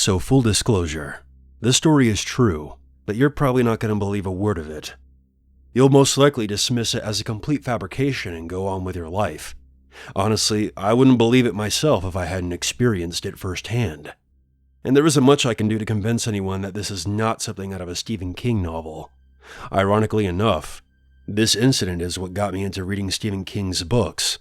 So full disclosure, this story is true, but you're probably not going to believe a word of it. You'll most likely dismiss it as a complete fabrication and go on with your life. Honestly, I wouldn't believe it myself if I hadn't experienced it firsthand. And there isn't much I can do to convince anyone that this is not something out of a Stephen King novel. Ironically enough, this incident is what got me into reading Stephen King's books.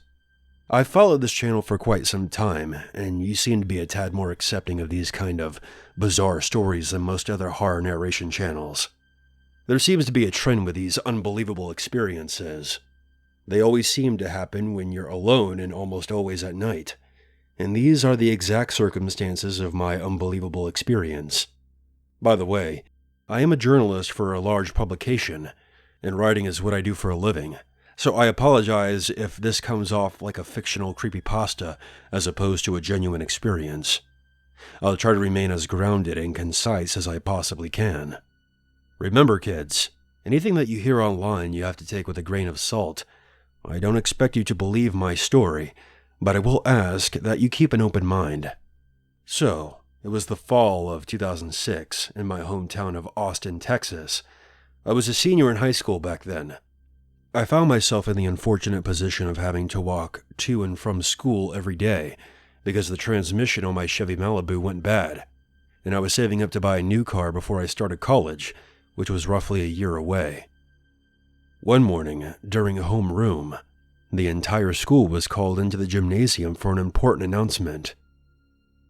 I've followed this channel for quite some time, and you seem to be a tad more accepting of these kind of bizarre stories than most other horror narration channels. There seems to be a trend with these unbelievable experiences. They always seem to happen when you're alone and almost always at night, and these are the exact circumstances of my unbelievable experience. By the way, I am a journalist for a large publication, and writing is what I do for a living. So I apologize if this comes off like a fictional creepypasta as opposed to a genuine experience. I'll try to remain as grounded and concise as I possibly can. Remember, kids, anything that you hear online you have to take with a grain of salt. I don't expect you to believe my story, but I will ask that you keep an open mind. So, it was the fall of 2006 in my hometown of Austin, Texas. I was a senior in high school back then. I found myself in the unfortunate position of having to walk to and from school every day because the transmission on my Chevy Malibu went bad, and I was saving up to buy a new car before I started college, which was roughly a year away. One morning, during homeroom, the entire school was called into the gymnasium for an important announcement.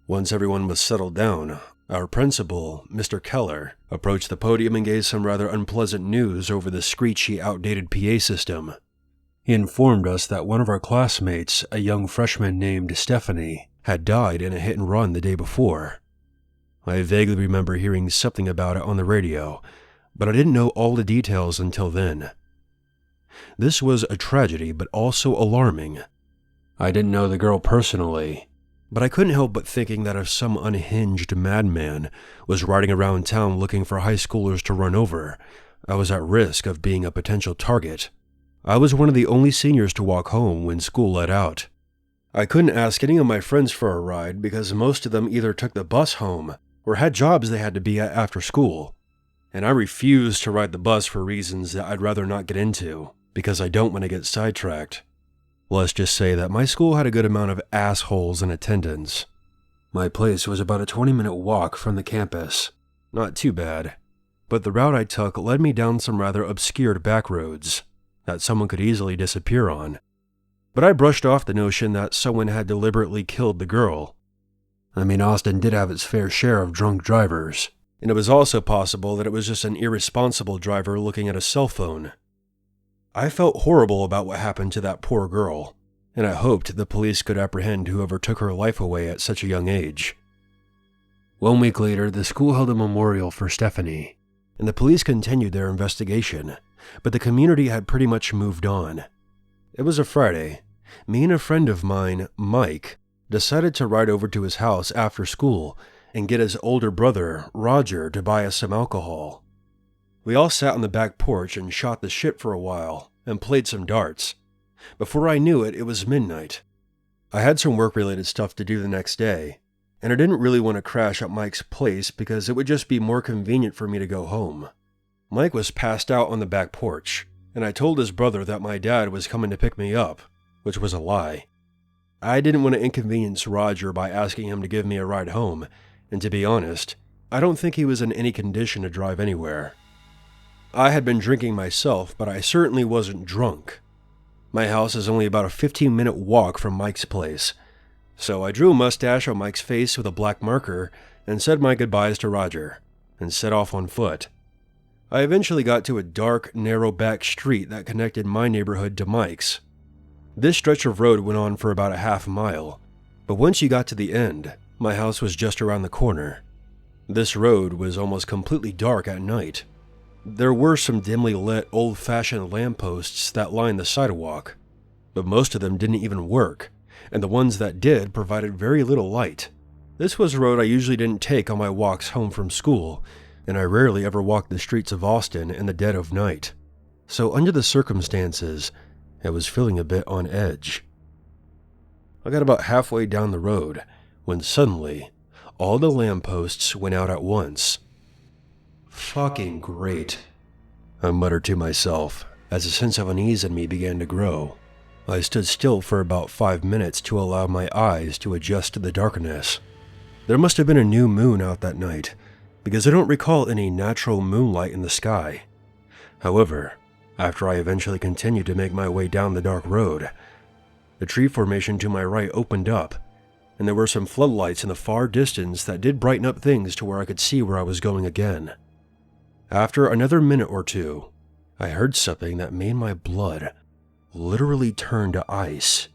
Once everyone was settled down, our principal, Mr. Keller, approached the podium and gave some rather unpleasant news over the screechy, outdated PA system. He informed us that one of our classmates, a young freshman named Stephanie, had died in a hit-and-run the day before. I vaguely remember hearing something about it on the radio, but I didn't know all the details until then. This was a tragedy, but also alarming. I didn't know the girl personally, but I couldn't help but thinking that if some unhinged madman was riding around town looking for high schoolers to run over, I was at risk of being a potential target. I was one of the only seniors to walk home when school let out. I couldn't ask any of my friends for a ride because most of them either took the bus home or had jobs they had to be at after school, and I refused to ride the bus for reasons that I'd rather not get into because I don't want to get sidetracked. Let's just say that my school had a good amount of assholes in attendance. My place was about a 20-minute walk from the campus. Not too bad, but the route I took led me down some rather obscured back roads that someone could easily disappear on. But I brushed off the notion that someone had deliberately killed the girl. I mean, Austin did have its fair share of drunk drivers, and it was also possible that it was just an irresponsible driver looking at a cell phone. I felt horrible about what happened to that poor girl, and I hoped the police could apprehend whoever took her life away at such a young age. 1 week later, the school held a memorial for Stephanie, and the police continued their investigation, but the community had pretty much moved on. It was a Friday. Me and a friend of mine, Mike, decided to ride over to his house after school and get his older brother, Roger, to buy us some alcohol. We all sat on the back porch and shot the shit for a while and played some darts. Before I knew it, it was midnight. I had some work-related stuff to do the next day, and I didn't really want to crash at Mike's place because it would just be more convenient for me to go home. Mike was passed out on the back porch, and I told his brother that my dad was coming to pick me up, which was a lie. I didn't want to inconvenience Roger by asking him to give me a ride home, and to be honest, I don't think he was in any condition to drive anywhere. I had been drinking myself, but I certainly wasn't drunk. My house is only about a 15-minute walk from Mike's place, so I drew a mustache on Mike's face with a black marker and said my goodbyes to Roger, and set off on foot. I eventually got to a dark, narrow back street that connected my neighborhood to Mike's. This stretch of road went on for about a half mile, but once you got to the end, my house was just around the corner. This road was almost completely dark at night. There were some dimly lit, old-fashioned lampposts that lined the sidewalk, but most of them didn't even work, and the ones that did provided very little light. This was a road I usually didn't take on my walks home from school, and I rarely ever walked the streets of Austin in the dead of night. So under the circumstances, I was feeling a bit on edge. I got about halfway down the road when suddenly, all the lampposts went out at once. Fucking great, I muttered to myself as a sense of unease in me began to grow. I stood still for about 5 minutes to allow my eyes to adjust to the darkness. There must have been a new moon out that night, because I don't recall any natural moonlight in the sky. However, after I eventually continued to make my way down the dark road, the tree formation to my right opened up, and there were some floodlights in the far distance that did brighten up things to where I could see where I was going again. After another minute or two, I heard something that made my blood literally turn to ice.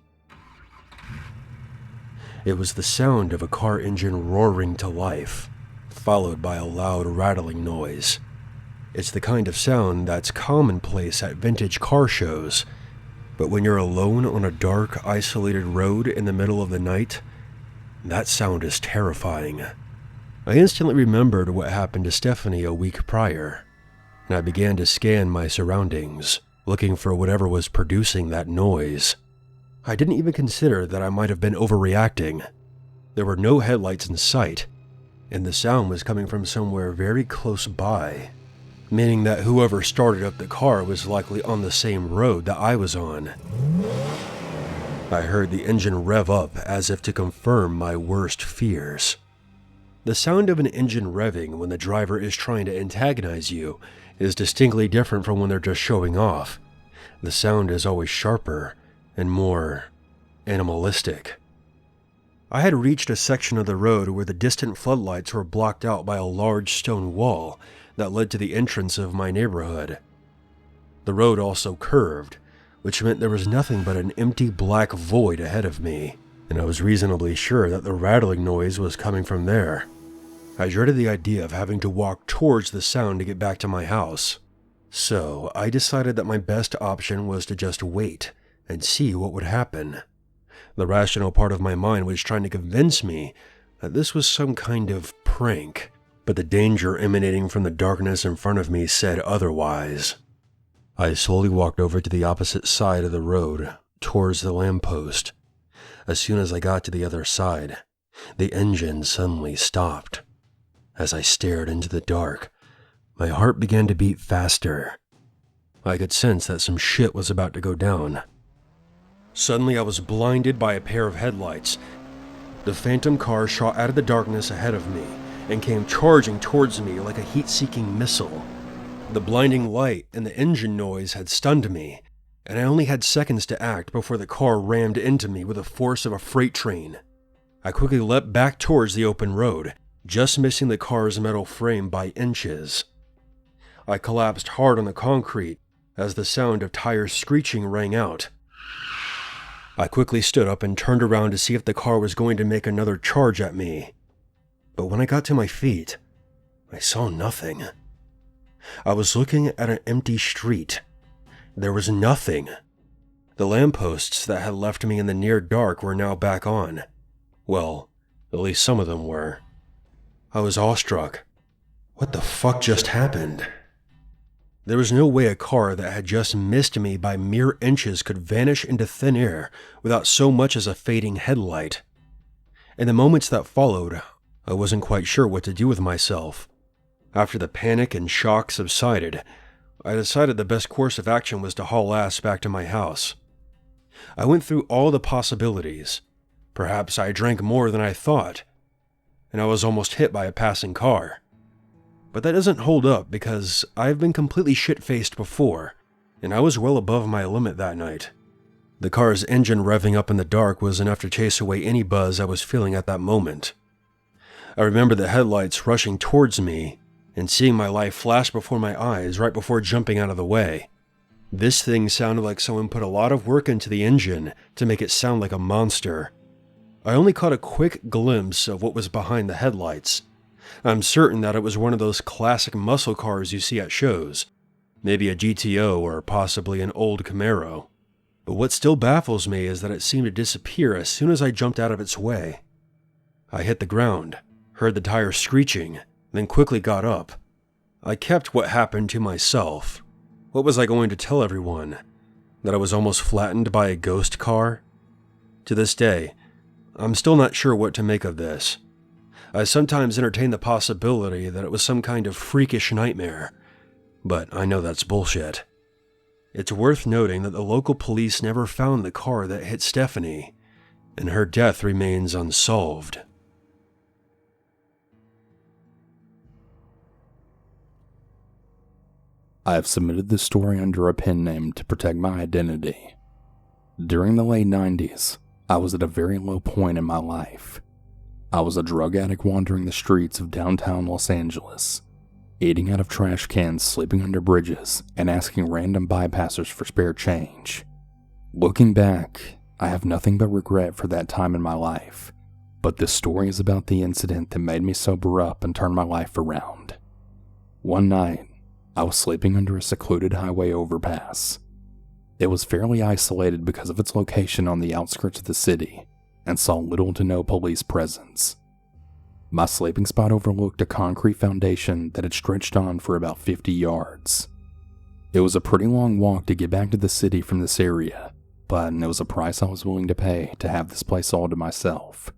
It was the sound of a car engine roaring to life, followed by a loud rattling noise. It's the kind of sound that's commonplace at vintage car shows, but when you're alone on a dark, isolated road in the middle of the night, that sound is terrifying. I instantly remembered what happened to Stephanie a week prior, and I began to scan my surroundings, looking for whatever was producing that noise. I didn't even consider that I might have been overreacting. There were no headlights in sight, and the sound was coming from somewhere very close by, meaning that whoever started up the car was likely on the same road that I was on. I heard the engine rev up as if to confirm my worst fears. The sound of an engine revving when the driver is trying to antagonize you is distinctly different from when they're just showing off. The sound is always sharper and more animalistic. I had reached a section of the road where the distant floodlights were blocked out by a large stone wall that led to the entrance of my neighborhood. The road also curved, which meant there was nothing but an empty black void ahead of me, and I was reasonably sure that the rattling noise was coming from there. I dreaded the idea of having to walk towards the sound to get back to my house, so I decided that my best option was to just wait and see what would happen. The rational part of my mind was trying to convince me that this was some kind of prank, but the danger emanating from the darkness in front of me said otherwise. I slowly walked over to the opposite side of the road, towards the lamppost. As soon as I got to the other side, the engine suddenly stopped. As I stared into the dark, my heart began to beat faster. I could sense that some shit was about to go down. Suddenly I was blinded by a pair of headlights. The phantom car shot out of the darkness ahead of me and came charging towards me like a heat-seeking missile. The blinding light and the engine noise had stunned me, and I only had seconds to act before the car rammed into me with the force of a freight train. I quickly leapt back towards the open road, just missing the car's metal frame by inches. I collapsed hard on the concrete as the sound of tires screeching rang out. I quickly stood up and turned around to see if the car was going to make another charge at me. But when I got to my feet, I saw nothing. I was looking at an empty street. There was nothing. The lampposts that had left me in the near dark were now back on. Well, at least some of them were. I was awestruck. What the fuck just happened? There was no way a car that had just missed me by mere inches could vanish into thin air without so much as a fading headlight. In the moments that followed, I wasn't quite sure what to do with myself. After the panic and shock subsided, I decided the best course of action was to haul ass back to my house. I went through all the possibilities. Perhaps I drank more than I thought, and I was almost hit by a passing car. But that doesn't hold up because I've been completely shit-faced before, and I was well above my limit that night. The car's engine revving up in the dark was enough to chase away any buzz I was feeling at that moment. I remember the headlights rushing towards me and seeing my life flash before my eyes right before jumping out of the way. This thing sounded like someone put a lot of work into the engine to make it sound like a monster. I only caught a quick glimpse of what was behind the headlights. I'm certain that it was one of those classic muscle cars you see at shows, maybe a GTO or possibly an old Camaro. But what still baffles me is that it seemed to disappear as soon as I jumped out of its way. I hit the ground, heard the tires screeching, then quickly got up. I kept what happened to myself. What was I going to tell everyone? That I was almost flattened by a ghost car? To this day, I'm still not sure what to make of this. I sometimes entertain the possibility that it was some kind of freakish nightmare, but I know that's bullshit. It's worth noting that the local police never found the car that hit Stephanie, and her death remains unsolved. I have submitted this story under a pen name to protect my identity. During the late 90s, I was at a very low point in my life. I was a drug addict wandering the streets of downtown Los Angeles, eating out of trash cans, sleeping under bridges, and asking random bypassers for spare change. Looking back, I have nothing but regret for that time in my life, but this story is about the incident that made me sober up and turn my life around. One night, I was sleeping under a secluded highway overpass. It was fairly isolated because of its location on the outskirts of the city and saw little to no police presence. My sleeping spot overlooked a concrete foundation that had stretched on for about 50 yards. It was a pretty long walk to get back to the city from this area, but it was a price I was willing to pay to have this place all to myself.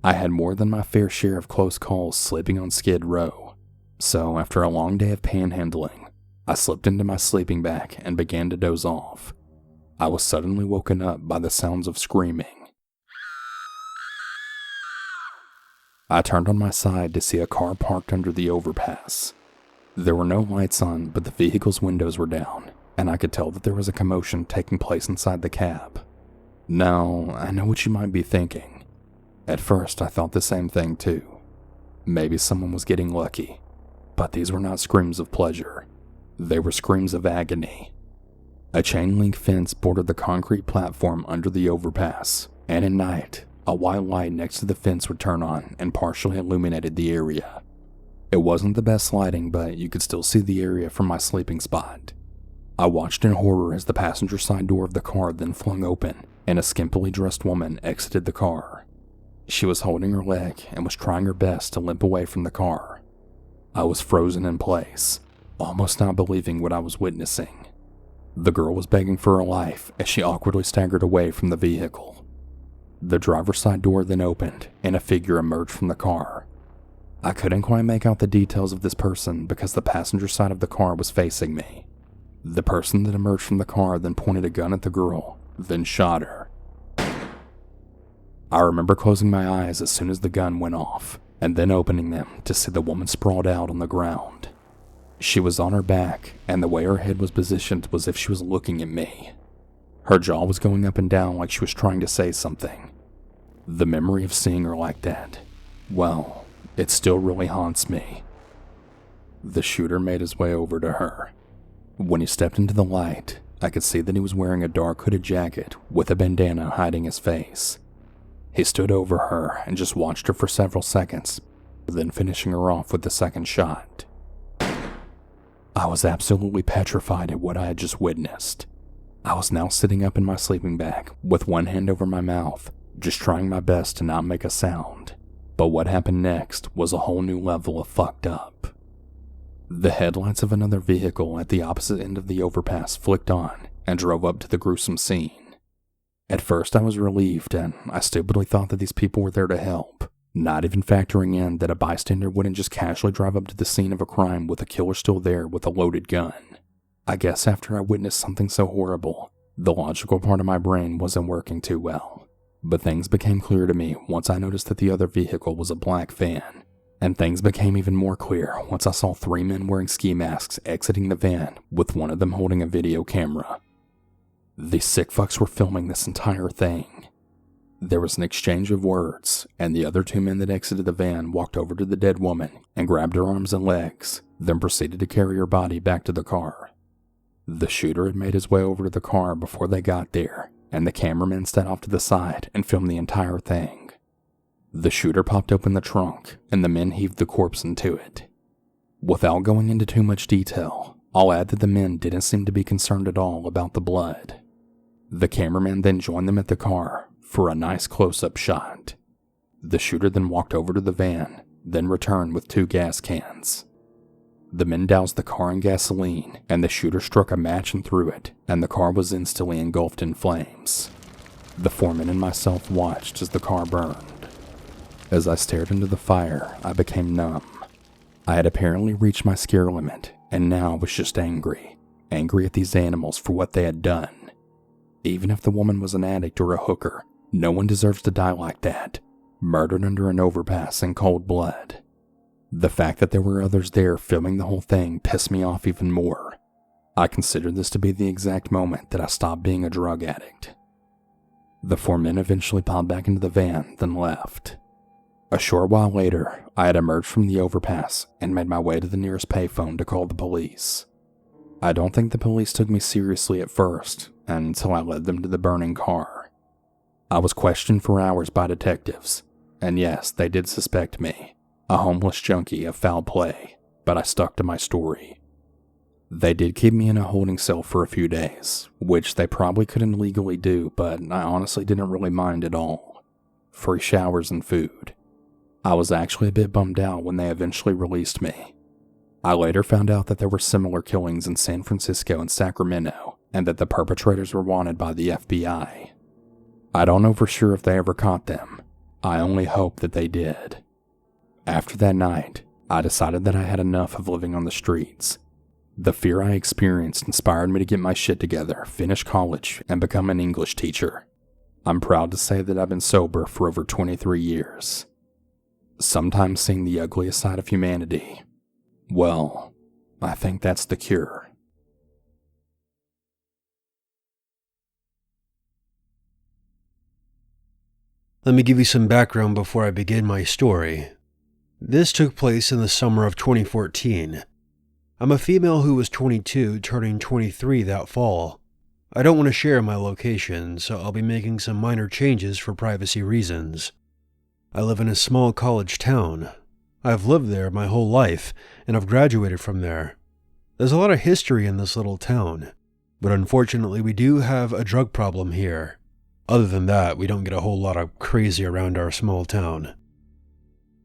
I had more than my fair share of close calls sleeping on Skid Row. So, after a long day of panhandling, I slipped into my sleeping bag and began to doze off. I was suddenly woken up by the sounds of screaming. I turned on my side to see a car parked under the overpass. There were no lights on, but the vehicle's windows were down, and I could tell that there was a commotion taking place inside the cab. Now, I know what you might be thinking. At first, I thought the same thing too. Maybe someone was getting lucky. But these were not screams of pleasure. They were screams of agony. A chain-link fence bordered the concrete platform under the overpass, and at night, a white light next to the fence would turn on and partially illuminated the area. It wasn't the best lighting, but you could still see the area from my sleeping spot. I watched in horror as the passenger side door of the car then flung open, and a skimpily dressed woman exited the car. She was holding her leg and was trying her best to limp away from the car. I was frozen in place, almost not believing what I was witnessing. The girl was begging for her life as she awkwardly staggered away from the vehicle. The driver's side door then opened, and a figure emerged from the car. I couldn't quite make out the details of this person because the passenger side of the car was facing me. The person that emerged from the car then pointed a gun at the girl, then shot her. I remember closing my eyes as soon as the gun went off, and then opening them to see the woman sprawled out on the ground. She was on her back, and the way her head was positioned was as if she was looking at me. Her jaw was going up and down like she was trying to say something. The memory of seeing her like that, well, it still really haunts me. The shooter made his way over to her. When he stepped into the light, I could see that he was wearing a dark hooded jacket with a bandana hiding his face. He stood over her and just watched her for several seconds, then finishing her off with the second shot. I was absolutely petrified at what I had just witnessed. I was now sitting up in my sleeping bag with one hand over my mouth, just trying my best to not make a sound. But what happened next was a whole new level of fucked up. The headlights of another vehicle at the opposite end of the overpass flicked on and drove up to the gruesome scene. At first I was relieved, and I stupidly thought that these people were there to help, not even factoring in that a bystander wouldn't just casually drive up to the scene of a crime with a killer still there with a loaded gun. I guess after I witnessed something so horrible, the logical part of my brain wasn't working too well. But things became clear to me once I noticed that the other vehicle was a black van, and things became even more clear once I saw 3 men wearing ski masks exiting the van, with one of them holding a video camera. These sick fucks were filming this entire thing. There was an exchange of words, and the other 2 men that exited the van walked over to the dead woman and grabbed her arms and legs, then proceeded to carry her body back to the car. The shooter had made his way over to the car before they got there, and the cameraman stepped off to the side and filmed the entire thing. The shooter popped open the trunk, and the men heaved the corpse into it. Without going into too much detail, I'll add that the men didn't seem to be concerned at all about the blood. The cameraman then joined them at the car for a nice close-up shot. The shooter then walked over to the van, then returned with 2 gas cans. The men doused the car in gasoline, and the shooter struck a match and threw it, and the car was instantly engulfed in flames. The 4 men and myself watched as the car burned. As I stared into the fire, I became numb. I had apparently reached my scare limit, and now I was just angry. Angry at these animals for what they had done. Even if the woman was an addict or a hooker, no one deserves to die like that, murdered under an overpass in cold blood. The fact that there were others there filming the whole thing pissed me off even more. I considered this to be the exact moment that I stopped being a drug addict. The 4 men eventually piled back into the van, then left. A short while later, I had emerged from the overpass and made my way to the nearest payphone to call the police. I don't think the police took me seriously at first, until I led them to the burning car. I was questioned for hours by detectives, and yes, they did suspect me, a homeless junkie, of foul play, but I stuck to my story. They did keep me in a holding cell for a few days, which they probably couldn't legally do, but I honestly didn't really mind at all. Free showers and food. I was actually a bit bummed out when they eventually released me. I later found out that there were similar killings in San Francisco and Sacramento, and that the perpetrators were wanted by the FBI. I don't know for sure if they ever caught them. I only hope that they did. After that night, I decided that I had enough of living on the streets. The fear I experienced inspired me to get my shit together, finish college, and become an English teacher. I'm proud to say that I've been sober for over 23 years. Sometimes seeing the ugliest side of humanity, well, I think that's the cure. Let me give you some background before I begin my story. This took place in the summer of 2014. I'm a female who was 22, turning 23 that fall. I don't want to share my location, so I'll be making some minor changes for privacy reasons. I live in a small college town. I've lived there my whole life, and I've graduated from there. There's a lot of history in this little town, but unfortunately we do have a drug problem here. Other than that, we don't get a whole lot of crazy around our small town.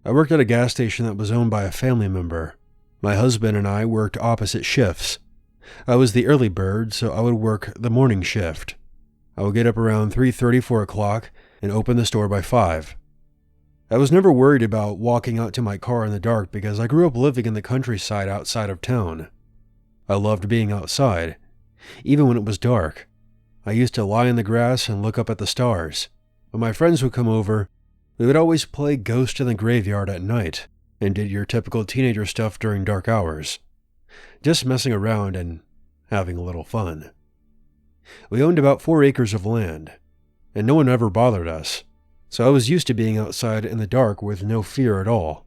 I worked at a gas station that was owned by a family member. My husband and I worked opposite shifts. I was the early bird, so I would work the morning shift. I would get up around 3:30, 4 o'clock, and open the store by 5. I was never worried about walking out to my car in the dark because I grew up living in the countryside outside of town. I loved being outside, even when it was dark. I used to lie in the grass and look up at the stars. When my friends would come over, we would always play Ghost in the Graveyard at night and did your typical teenager stuff during dark hours. Just messing around and having a little fun. We owned about 4 acres of land, and no one ever bothered us. So I was used to being outside in the dark with no fear at all,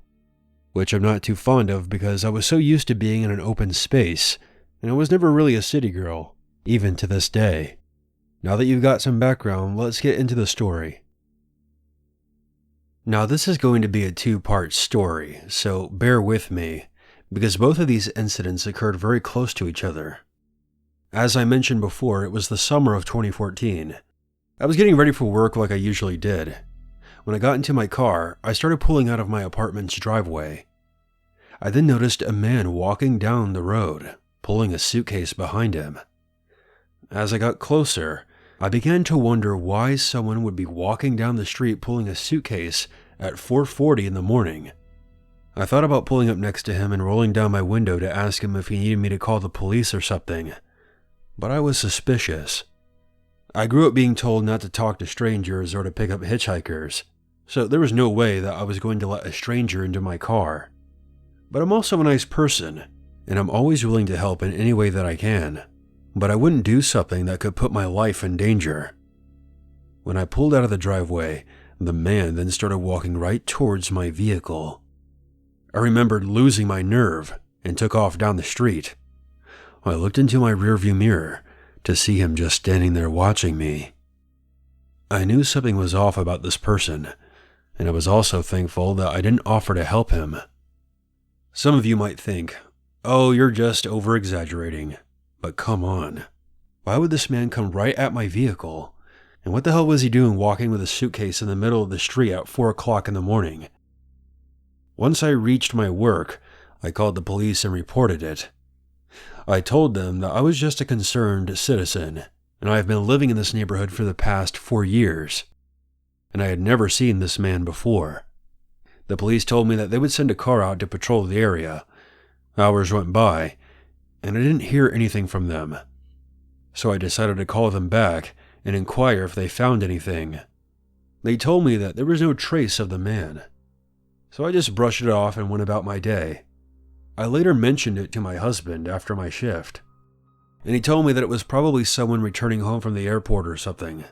which I'm not too fond of because I was so used to being in an open space, and I was never really a city girl, even to this day. Now that you've got some background, let's get into the story. Now this is going to be a 2-part story, so bear with me, because both of these incidents occurred very close to each other. As I mentioned before, it was the summer of 2014. I was getting ready for work like I usually did. When I got into my car, I started pulling out of my apartment's driveway. I then noticed a man walking down the road, pulling a suitcase behind him. As I got closer, I began to wonder why someone would be walking down the street pulling a suitcase at 4:40 in the morning. I thought about pulling up next to him and rolling down my window to ask him if he needed me to call the police or something, but I was suspicious. I grew up being told not to talk to strangers or to pick up hitchhikers, so there was no way that I was going to let a stranger into my car. But I'm also a nice person, and I'm always willing to help in any way that I can, but I wouldn't do something that could put my life in danger. When I pulled out of the driveway, the man then started walking right towards my vehicle. I remembered losing my nerve and took off down the street. I looked into my rearview mirror to see him just standing there watching me. I knew something was off about this person, and I was also thankful that I didn't offer to help him. Some of you might think, oh, you're just over-exaggerating, but come on. Why would this man come right at my vehicle? And what the hell was he doing walking with a suitcase in the middle of the street at 4 o'clock in the morning? Once I reached my work, I called the police and reported it. I told them that I was just a concerned citizen, and I have been living in this neighborhood for the past 4 years, and I had never seen this man before. The police told me that they would send a car out to patrol the area. Hours went by, and I didn't hear anything from them. So I decided to call them back and inquire if they found anything. They told me that there was no trace of the man. So I just brushed it off and went about my day. I later mentioned it to my husband after my shift, and he told me that it was probably someone returning home from the airport or something.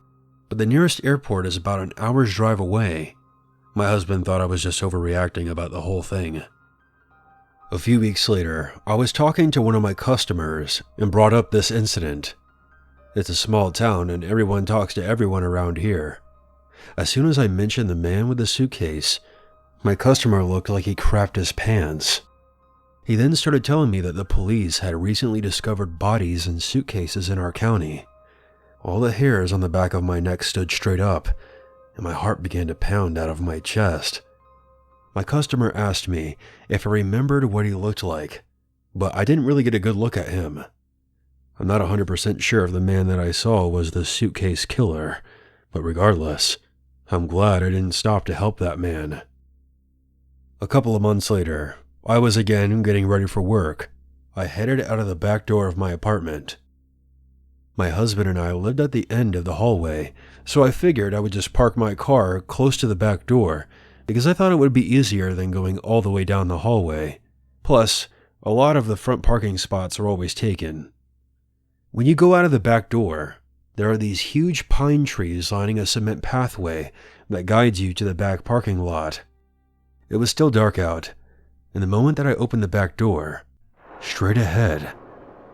But the nearest airport is about an hour's drive away. My husband thought I was just overreacting about the whole thing. A few weeks later, I was talking to one of my customers and brought up this incident. It's a small town and everyone talks to everyone around here. As soon as I mentioned the man with the suitcase, my customer looked like he crapped his pants. He then started telling me that the police had recently discovered bodies in suitcases in our county. All the hairs on the back of my neck stood straight up, and my heart began to pound out of my chest. My customer asked me if I remembered what he looked like, but I didn't really get a good look at him. I'm not 100% sure if the man that I saw was the suitcase killer, but regardless, I'm glad I didn't stop to help that man. A couple of months later, I was again getting ready for work. I headed out of the back door of my apartment. My husband and I lived at the end of the hallway, so I figured I would just park my car close to the back door because I thought it would be easier than going all the way down the hallway. Plus, a lot of the front parking spots are always taken. When you go out of the back door, there are these huge pine trees lining a cement pathway that guides you to the back parking lot. It was still dark out, and the moment that I opened the back door, straight ahead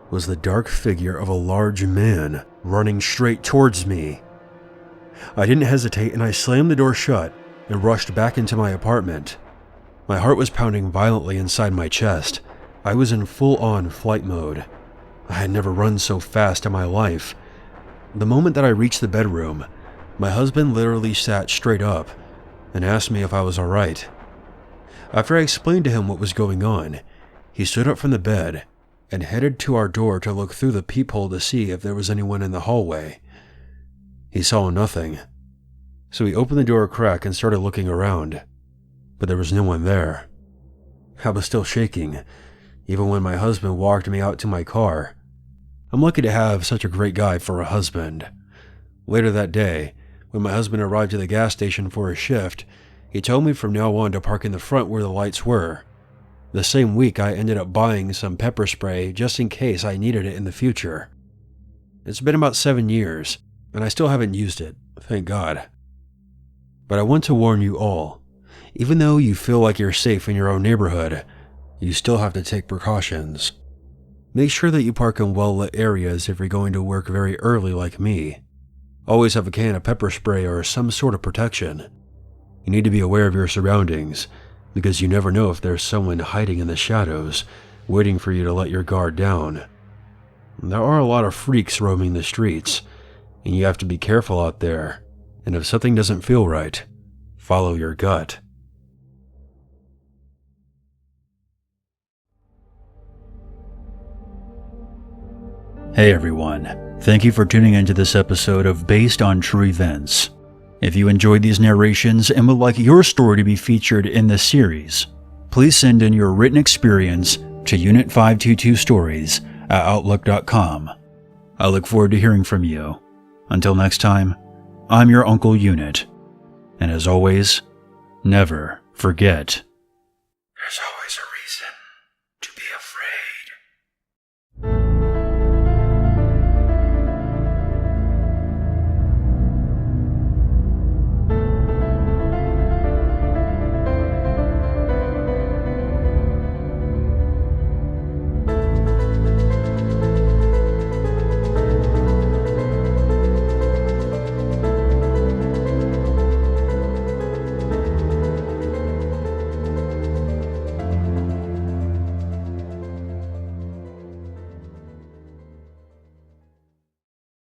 was the dark figure of a large man running straight towards me. I didn't hesitate and I slammed the door shut and rushed back into my apartment. My heart was pounding violently inside my chest. I was in full-on flight mode. I had never run so fast in my life. The moment that I reached the bedroom, my husband literally sat straight up and asked me if I was alright. After I explained to him what was going on, he stood up from the bed and headed to our door to look through the peephole to see if there was anyone in the hallway. He saw nothing, so he opened the door a crack and started looking around, but there was no one there. I was still shaking, even when my husband walked me out to my car. I'm lucky to have such a great guy for a husband. Later that day, when my husband arrived at the gas station for his shift, he told me from now on to park in the front where the lights were. The same week, I ended up buying some pepper spray just in case I needed it in the future. It's been about 7 years, and I still haven't used it, thank God. But I want to warn you all, even though you feel like you're safe in your own neighborhood, you still have to take precautions. Make sure that you park in well-lit areas if you're going to work very early like me. Always have a can of pepper spray or some sort of protection. You need to be aware of your surroundings, because you never know if there's someone hiding in the shadows, waiting for you to let your guard down. There are a lot of freaks roaming the streets, and you have to be careful out there, and if something doesn't feel right, follow your gut. Hey everyone, thank you for tuning into this episode of Based on True Events. If you enjoyed these narrations and would like your story to be featured in this series, please send in your written experience to unit522stories@outlook.com. I look forward to hearing from you. Until next time, I'm your Uncle Unit, and as always, never forget. There's always a